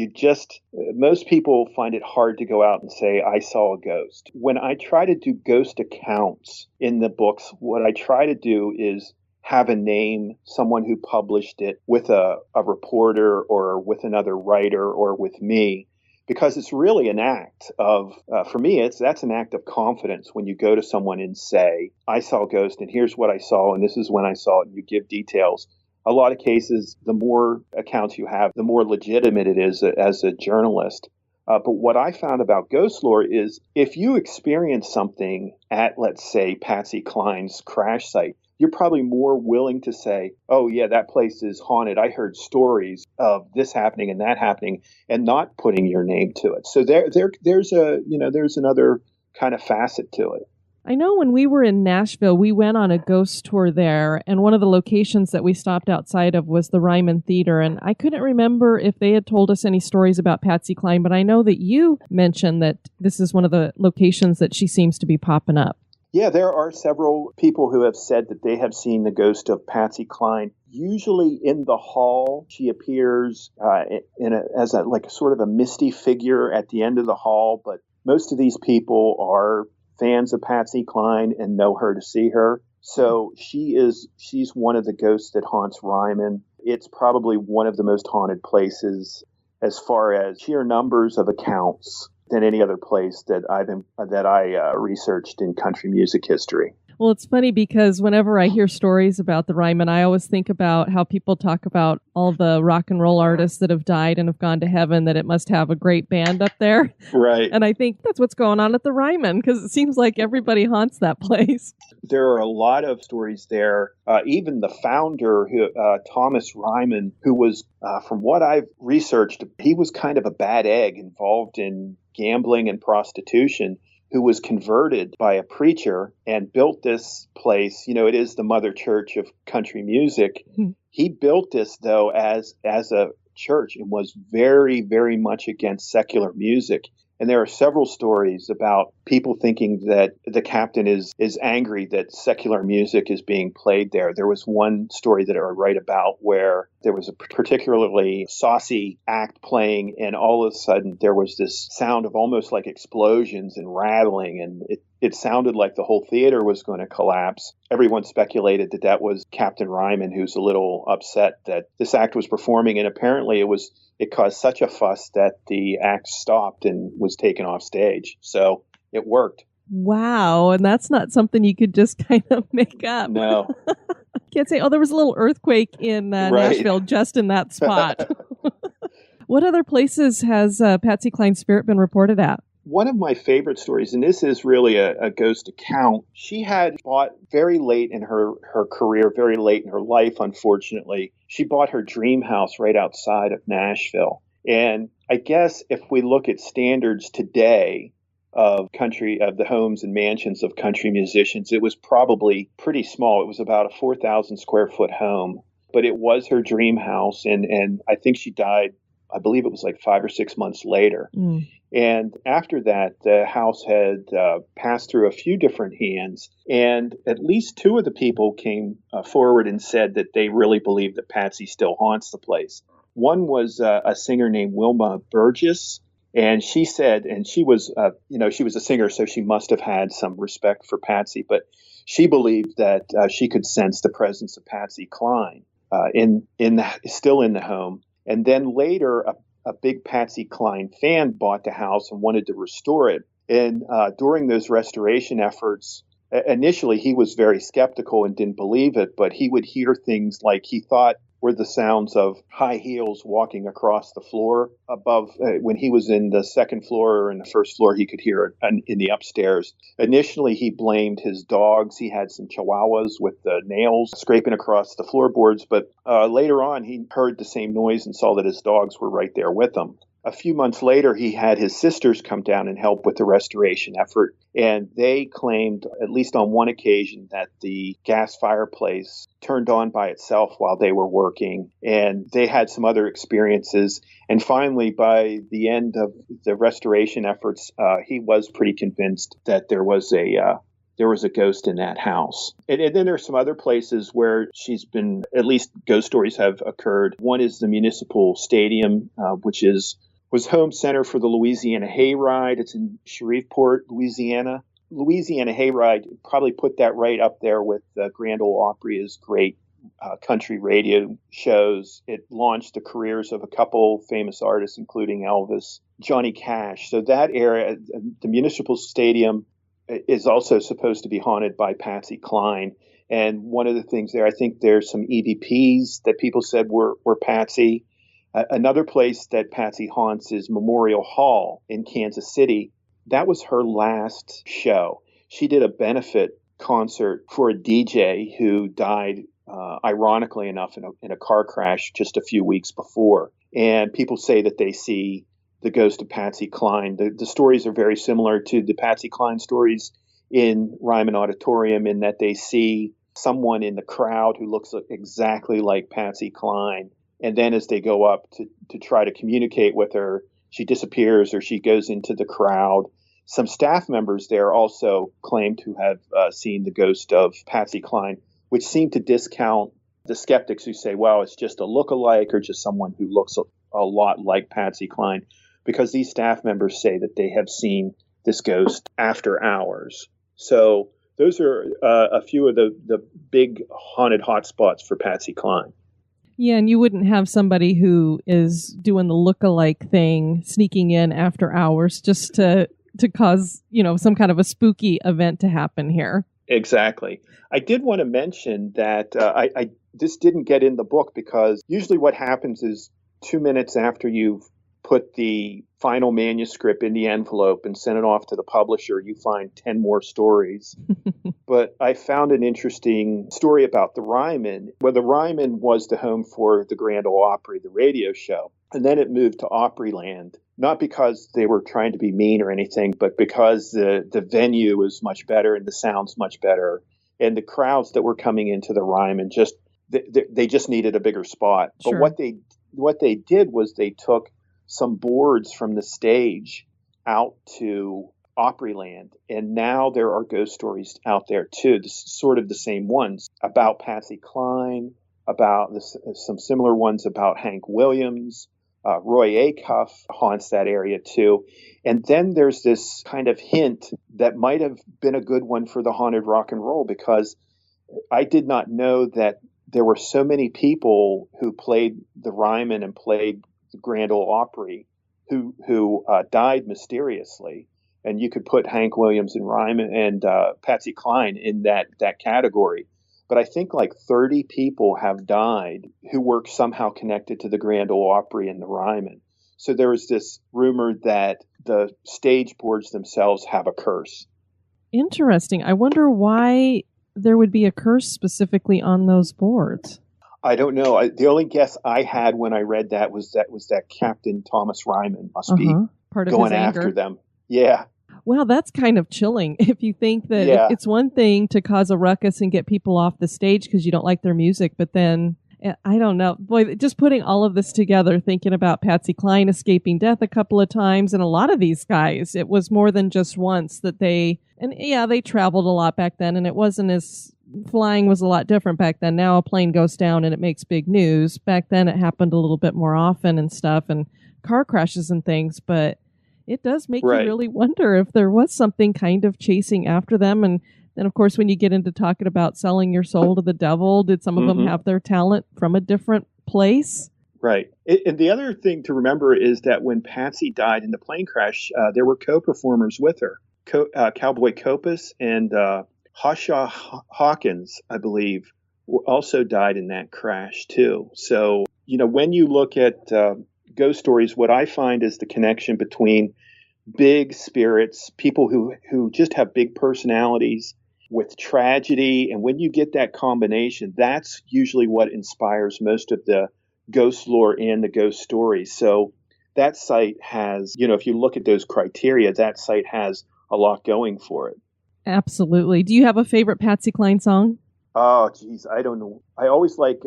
F: Most people find it hard to go out and say, I saw a ghost. When I try to do ghost accounts in the books, what I try to do is have a name, someone who published it, with a reporter or with another writer or with me. Because it's really an act of, for me, that's an act of confidence when you go to someone and say, I saw a ghost and here's what I saw and this is when I saw it, and you give details. A lot of cases, the more accounts you have, the more legitimate it is as a journalist. But what I found about ghost lore is if you experience something at, let's say, Patsy Cline's crash site, you're probably more willing to say, oh, yeah, that place is haunted. I heard stories of this happening and that happening, and not putting your name to it. So there's another kind of facet to it.
D: I know when we were in Nashville, we went on a ghost tour there, and one of the locations that we stopped outside of was the Ryman Theater, and I couldn't remember if they had told us any stories about Patsy Cline, but I know that you mentioned that this is one of the locations that she seems to be popping up.
F: Yeah, there are several people who have said that they have seen the ghost of Patsy Cline. Usually in the hall, she appears as a sort of a misty figure at the end of the hall. But most of these people are fans of Patsy Cline and know her to see her. So she's one of the ghosts that haunts Ryman. It's probably one of the most haunted places as far as sheer numbers of accounts than any other place that I researched in country music history.
D: Well, it's funny because whenever I hear stories about the Ryman, I always think about how people talk about all the rock and roll artists that have died and have gone to heaven, that it must have a great band up there.
F: Right.
D: And I think that's what's going on at the Ryman, because it seems like everybody haunts that place.
F: There are a lot of stories there. Even the founder, Thomas Ryman, who was, from what I've researched, he was kind of a bad egg involved in gambling and prostitution, who was converted by a preacher and built this place. You know, it is the mother church of country music. He built this, though, as a church and was very, very much against secular music. And there are several stories about people thinking that the captain is angry that secular music is being played there. There was one story that I write about where there was a particularly saucy act playing, and all of a sudden there was this sound of almost like explosions and rattling, and it sounded like the whole theater was going to collapse. Everyone speculated that that was Captain Ryman, who's a little upset that this act was performing, and apparently it caused such a fuss that the act stopped and was taken off stage. So it worked.
D: Wow. And that's not something you could just kind of make up.
F: No.
D: Can't say, oh, there was a little earthquake in
F: Right.
D: Nashville just in that spot. What other places has Patsy Cline's spirit been reported at?
F: One of my favorite stories, and this is really a ghost account, she had bought very late in her career, very late in her life, unfortunately, she bought her dream house right outside of Nashville. And I guess if we look at standards today of the homes and mansions of country musicians, it was probably pretty small. It was about a 4,000 square foot home, but it was her dream house. And I think she died, I believe it was like 5 or 6 months later. And after that, the house had passed through a few different hands, and at least two of the people came forward and said that they really believe that Patsy still haunts the place. One was a singer named Wilma Burgess, and she said, and she was, she was a singer, so she must have had some respect for Patsy, but she believed that she could sense the presence of Patsy Cline still in the home. And then later, a big Patsy Cline fan bought the house and wanted to restore it. And during those restoration efforts, initially he was very skeptical and didn't believe it, but he would hear things like he thought were the sounds of high heels walking across the floor above. When he was in the second floor or in the first floor, he could hear it in the upstairs. Initially, he blamed his dogs. He had some chihuahuas with the nails scraping across the floorboards, but later on, he heard the same noise and saw that his dogs were right there with him. A few months later, he had his sisters come down and help with the restoration effort, and they claimed, at least on one occasion, that the gas fireplace turned on by itself while they were working, and they had some other experiences. And finally, by the end of the restoration efforts, he was pretty convinced that there was a ghost in that house. And then there's some other places where she's been, at least ghost stories have occurred. One is the Municipal Stadium, which was home center for the Louisiana Hayride. It's in Shreveport, Louisiana. Louisiana Hayride, probably put that right up there with Grand Ole Opry's great country radio shows. It launched the careers of a couple famous artists, including Elvis, Johnny Cash. So that area, the Municipal Stadium, is also supposed to be haunted by Patsy Cline. And one of the things there, I think there's some EVPs that people said were Patsy. Another place that Patsy haunts is Memorial Hall in Kansas City. That was her last show. She did a benefit concert for a DJ who died, ironically enough, in a car crash just a few weeks before. And people say that they see the ghost of Patsy Cline. The stories are very similar to the Patsy Cline stories in Ryman Auditorium, in that they see someone in the crowd who looks exactly like Patsy Cline. And then as they go up to try to communicate with her, she disappears or she goes into the crowd. Some staff members there also claim to have seen the ghost of Patsy Cline, which seem to discount the skeptics who say, well, it's just a look-alike or just someone who looks a lot like Patsy Cline, because these staff members say that they have seen this ghost after hours. So those are a few of the big haunted hotspots for Patsy Cline.
D: Yeah, and you wouldn't have somebody who is doing the look-alike thing sneaking in after hours just to cause, some kind of a spooky event to happen here.
F: Exactly. I did want to mention that I this didn't get in the book because usually what happens is 2 minutes after you've put the final manuscript in the envelope and sent it off to the publisher, you find 10 more stories. But I found an interesting story about the Ryman. Well, the Ryman was the home for the Grand Ole Opry, the radio show. And then it moved to Opryland. not because they were trying to be mean or anything, but because the venue was much better and the sound's much better. And the crowds that were coming into the Ryman they just needed a bigger spot.
D: Sure.
F: But what they did was they took some boards from the stage out to Opryland, and now there are ghost stories out there too, sort of the same ones about Patsy Cline, about some similar ones about Hank Williams. Roy Acuff haunts that area too. And then there's this kind of hint that might have been a good one for the haunted rock and roll, because I did not know that there were so many people who played the Ryman and played the Grand Ole Opry who died mysteriously. And you could put Hank Williams and Ryman and Patsy Cline in that category. But I think like 30 people have died who were somehow connected to the Grand Ole Opry and the Ryman. So there was this rumor that the stage boards themselves have a curse.
D: Interesting. I wonder why there would be a curse specifically on those boards.
F: I don't know. The only guess I had when I read that was that Captain Thomas Ryman must be
D: part of
F: going
D: his anger.
F: after them. Yeah.
D: Well, that's kind of chilling if you think that it's one thing to cause a ruckus and get people off the stage because you don't like their music, but then, I don't know, boy, just putting all of this together, thinking about Patsy Cline escaping death a couple of times, and a lot of these guys, it was more than just once that they traveled a lot back then, and it wasn't as, flying was a lot different back then. Now a plane goes down and it makes big news. Back then it happened a little bit more often and stuff, and car crashes and things, but it does make you really wonder if there was something kind of chasing after them. And then, of course, when you get into talking about selling your soul to the devil, did some of them have their talent from a different place?
F: Right. And the other thing to remember is that when Patsy died in the plane crash, there were co-performers with her. Cowboy Copus and Hasha Hawkins, I believe, also died in that crash, too. So, when you look at ghost stories, what I find is the connection between big spirits, people who just have big personalities, with tragedy. And when you get that combination, that's usually what inspires most of the ghost lore and the ghost stories. So that site has, if you look at those criteria, that site has a lot going for it.
D: Absolutely. Do you have a favorite Patsy Cline song?
F: Oh, geez, I don't know. I always like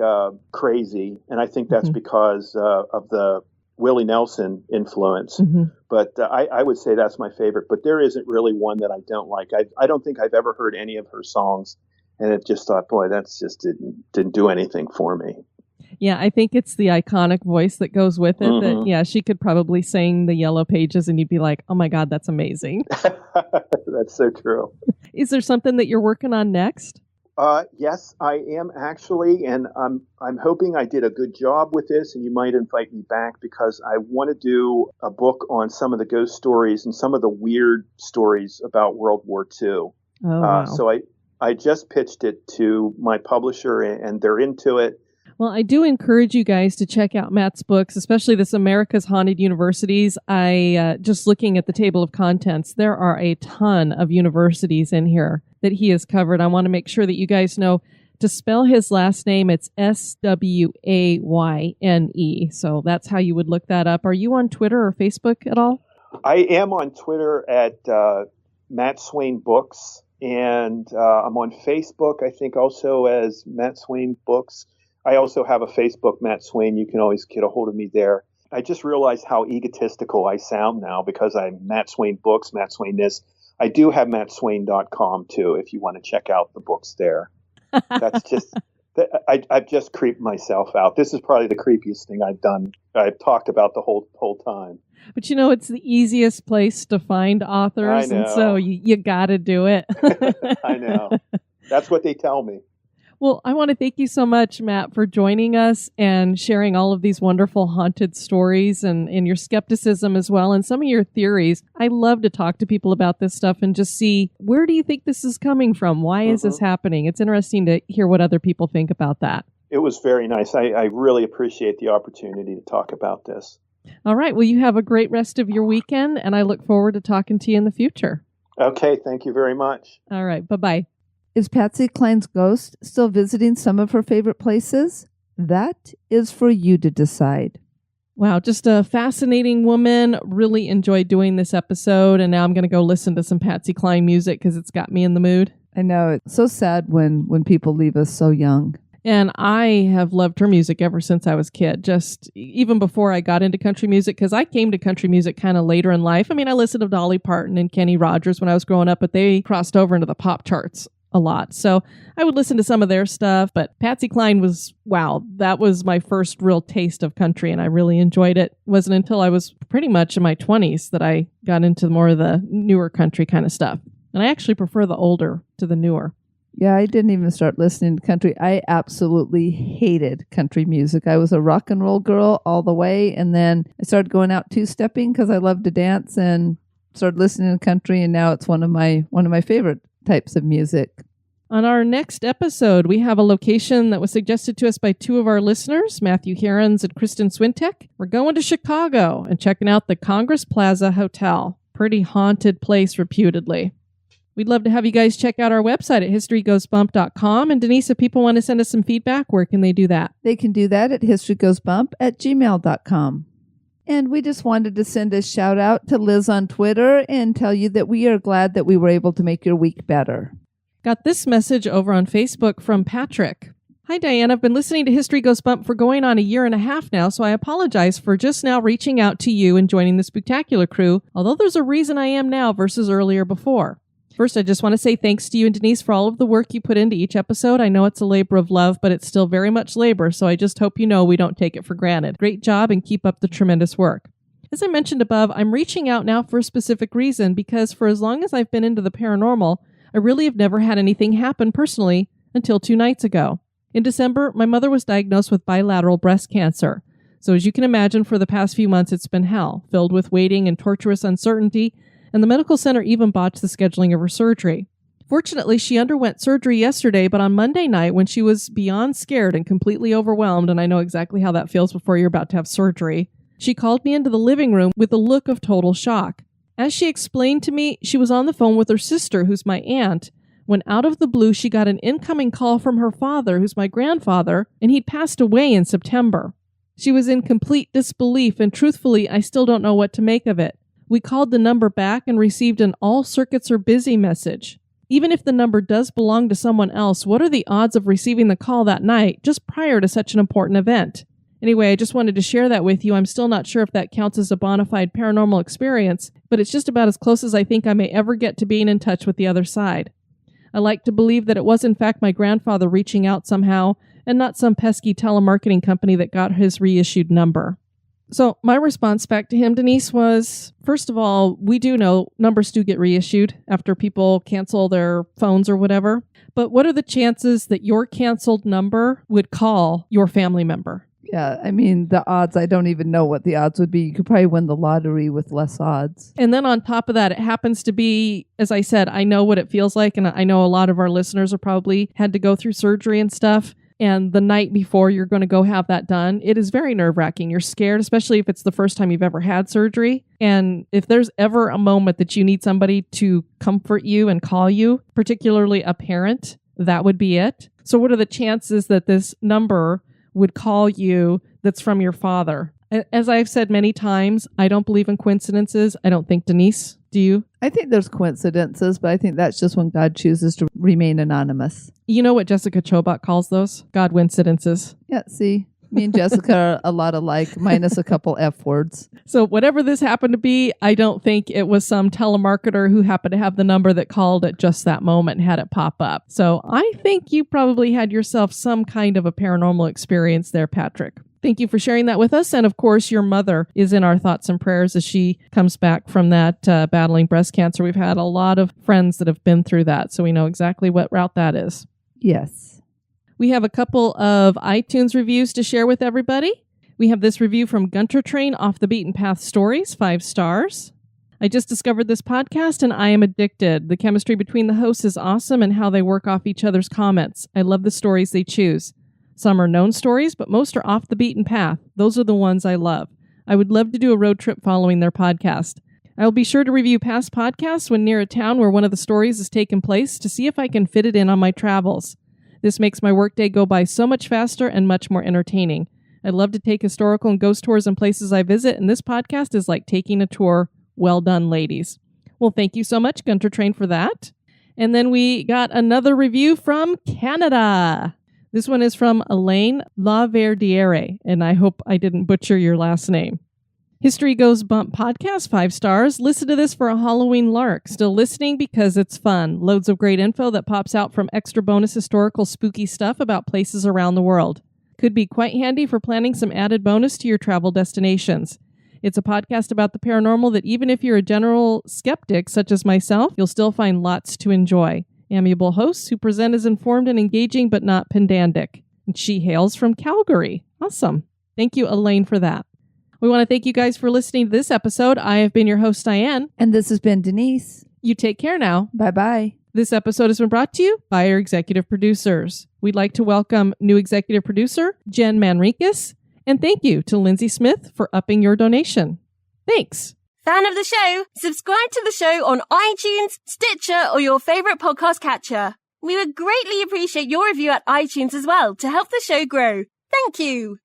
F: Crazy, and I think that's because of the Willie Nelson influence. But I would say that's my favorite. But there isn't really one that I don't like. I don't think I've ever heard any of her songs, and it just thought, boy, that's just didn't do anything for me.
D: Yeah, I think it's the iconic voice that goes with it. That she could probably sing the Yellow Pages, and you'd be like, oh my God, that's amazing.
F: That's so true.
D: Is there something that you're working on next?
F: Yes, I am actually, and I'm hoping I did a good job with this, and you might invite me back, because I want to do a book on some of the ghost stories and some of the weird stories about World War II.
D: Oh, wow.
F: So I just pitched it to my publisher, and they're into it.
D: Well, I do encourage you guys to check out Matt's books, especially this America's Haunted Universities. Just looking at the table of contents, there are a ton of universities in here that he has covered. I want to make sure that you guys know to spell his last name. It's Swayne. So that's how you would look that up. Are you on Twitter or Facebook at all?
F: I am on Twitter at Matt Swayne Books, and I'm on Facebook, I think, also as Matt Swayne Books. I also have a Facebook, Matt Swayne. You can always get a hold of me there. I just realized how egotistical I sound now, because I'm Matt Swayne Books, Matt Swayne this. I do have mattswain.com too, if you want to check out the books there. That's just, I've just creeped myself out. This is probably the creepiest thing I've talked about the whole time.
D: But it's the easiest place to find authors, and so you got to do it.
F: I know. That's what they tell me.
D: Well, I want to thank you so much, Matt, for joining us and sharing all of these wonderful haunted stories and your skepticism as well, and some of your theories. I love to talk to people about this stuff and just see, where do you think this is coming from? Why is this happening? It's interesting to hear what other people think about that.
F: It was very nice. I really appreciate the opportunity to talk about this.
D: All right. Well, you have a great rest of your weekend, and I look forward to talking to you in the future.
F: Okay. Thank you very much.
D: All right. Bye-bye.
E: Is Patsy Cline's ghost still visiting some of her favorite places? That is for you to decide.
D: Wow, just a fascinating woman. Really enjoyed doing this episode, and now I'm going to go listen to some Patsy Cline music because it's got me in the mood.
E: I know. It's so sad when people leave us so young.
D: And I have loved her music ever since I was a kid, just even before I got into country music, because I came to country music kind of later in life. I mean, I listened to Dolly Parton and Kenny Rogers when I was growing up, but they crossed over into the pop charts a lot. So I would listen to some of their stuff, but Patsy Cline was, wow, that was my first real taste of country, and I really enjoyed it. It wasn't until I was pretty much in my 20s that I got into more of the newer country kind of stuff. And I actually prefer the older to the newer.
E: Yeah, I didn't even start listening to country. I absolutely hated country music. I was a rock and roll girl all the way, and then I started going out two-stepping because I loved to dance and started listening to country, and now it's one of my favorite types of music.
D: On our next episode, we have a location that was suggested to us by two of our listeners, Matthew Herons and Kristen Swintek. We're going to Chicago and checking out the Congress Plaza Hotel. Pretty haunted place, reputedly. We'd love to have you guys check out our website at historygoesbump.com. And Denise, if people want to send us some feedback, where can they do that?
E: They can do that at historygoesbump@gmail.com. And we just wanted to send a shout out to Liz on Twitter and tell you that we are glad that we were able to make your week better.
D: Got this message over on Facebook from Patrick. Hi, Diane. I've been listening to History Goes Bump for going on a year and a half now, so I apologize for just now reaching out to you and joining the spectacular crew, although there's a reason I am now versus earlier before. First, I just want to say thanks to you and Denise for all of the work you put into each episode. I know it's a labor of love, but it's still very much labor, so I just hope you know we don't take it for granted. Great job and keep up the tremendous work. As I mentioned above, I'm reaching out now for a specific reason because for as long as I've been into the paranormal, I really have never had anything happen personally until 2 nights ago. In December, my mother was diagnosed with bilateral breast cancer. So as you can imagine, for the past few months, it's been hell, filled with waiting and torturous uncertainty, and the medical center even botched the scheduling of her surgery. Fortunately, she underwent surgery yesterday, but on Monday night, when she was beyond scared and completely overwhelmed, and I know exactly how that feels before you're about to have surgery, she called me into the living room with a look of total shock. As she explained to me, she was on the phone with her sister, who's my aunt, when out of the blue she got an incoming call from her father, who's my grandfather, and he'd passed away in September. She was in complete disbelief, and truthfully, I still don't know what to make of it. We called the number back and received an all circuits are busy message. Even if the number does belong to someone else, what are the odds of receiving the call that night just prior to such an important event? Anyway, I just wanted to share that with you. I'm still not sure if that counts as a bona fide paranormal experience, but it's just about as close as I think I may ever get to being in touch with the other side. I like to believe that it was in fact my grandfather reaching out somehow and not some pesky telemarketing company that got his reissued number. So my response back to him, Denise, was, first of all, we do know numbers do get reissued after people cancel their phones or whatever. But what are the chances that your canceled number would call your family member?
E: Yeah, I mean, the odds, I don't even know what the odds would be. You could probably win the lottery with less odds.
D: And then on top of that, it happens to be, as I said, I know what it feels like. And I know a lot of our listeners have probably had to go through surgery and stuff. And the night before you're going to go have that done, it is very nerve-wracking. You're scared, especially if it's the first time you've ever had surgery. And if there's ever a moment that you need somebody to comfort you and call you, particularly a parent, that would be it. So what are the chances that this number would call you that's from your father? As I've said many times, I don't believe in coincidences. I don't think, Denise, do you?
E: I think there's coincidences, but I think that's just when God chooses to remain anonymous.
D: You know what Jessica Chobot calls those? God-wincidences.
E: Yeah, see, me and Jessica are a lot alike, minus a couple F words.
D: So whatever this happened to be, I don't think it was some telemarketer who happened to have the number that called at just that moment and had it pop up. So I think you probably had yourself some kind of a paranormal experience there, Patrick. Thank you for sharing that with us. And of course, your mother is in our thoughts and prayers as she comes back from that battling breast cancer. We've had a lot of friends that have been through that, so we know exactly what route that is.
E: Yes.
D: We have a couple of iTunes reviews to share with everybody. We have this review from Gunter Train, Off the Beaten Path Stories, 5 stars. I just discovered this podcast and I am addicted. The chemistry between the hosts is awesome and how they work off each other's comments. I love the stories they choose. Some are known stories, but most are off the beaten path. Those are the ones I love. I would love to do a road trip following their podcast. I will be sure to review past podcasts when near a town where one of the stories has taken place to see if I can fit it in on my travels. This makes my workday go by so much faster and much more entertaining. I love to take historical and ghost tours in places I visit, and this podcast is like taking a tour. Well done, ladies. Well, thank you so much, Gunter Train, for that. And then we got another review from Canada. This one is from Elaine Laverdiere, and I hope I didn't butcher your last name. History Goes Bump podcast, 5 stars. Listen to this for a Halloween lark. Still listening because it's fun. Loads of great info that pops out from extra bonus historical spooky stuff about places around the world. Could be quite handy for planning some added bonus to your travel destinations. It's a podcast about the paranormal that even if you're a general skeptic, such as myself, you'll still find lots to enjoy. Amiable hosts who present as informed and engaging, but not pedantic. And she hails from Calgary. Awesome. Thank you, Elaine, for that. We want to thank you guys for listening to this episode. I have been your host, Diane.
E: And this has been Denise.
D: You take care now.
E: Bye-bye.
D: This episode has been brought to you by our executive producers. We'd like to welcome new executive producer, Jen Manriquez. And thank you to Lindsay Smith for upping your donation. Thanks.
G: Fan of the show? Subscribe to the show on iTunes, Stitcher, or your favorite podcast catcher. We would greatly appreciate your review at iTunes as well to help the show grow. Thank you.